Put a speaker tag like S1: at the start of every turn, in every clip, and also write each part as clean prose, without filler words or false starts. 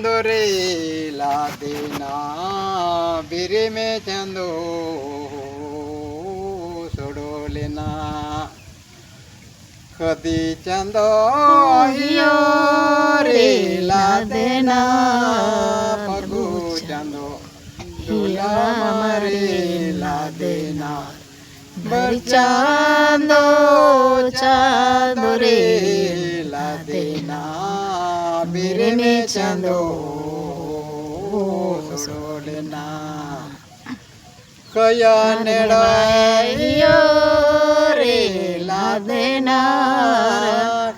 S1: चांदो रे ला देना बिरे में चांदो छोड़ो लेना कदी चांदो हियो रे ला देना पगु चांदो दूल्हा मारे ला देना बर चांदो चांदो रे ला देना बिरे में चांदो छोड़ना कया नेड़ायो रे ला देना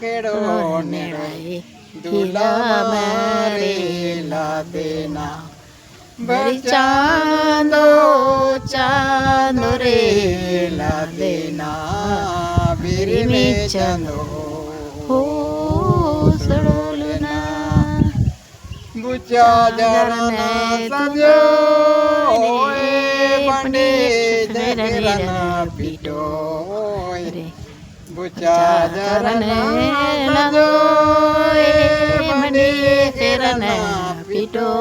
S1: केड़ो नेड़ाई दूल्हा मारे ला देना बर चांदो चांदो रे ला देना बिरे में चांदो छोड़ना बुचा जरना सजो पंडित जरना पीटो बुचा जरना सजो पंडित जरना पीटो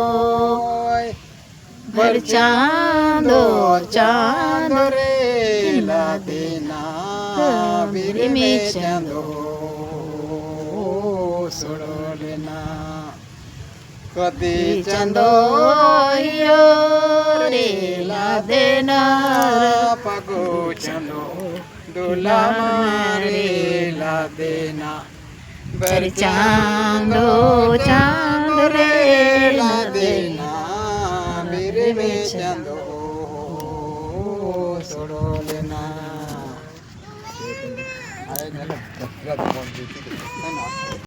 S1: बर चांदो चांदो रे ला देना बिरे में चांदो छोड़ो लेना कदी चांदो हियो रे ला देना पगो चांदो दूल्हा मारे ला देना बर चांदो चांदो रे ला देना बिरे में चांदो छोड़ो लेना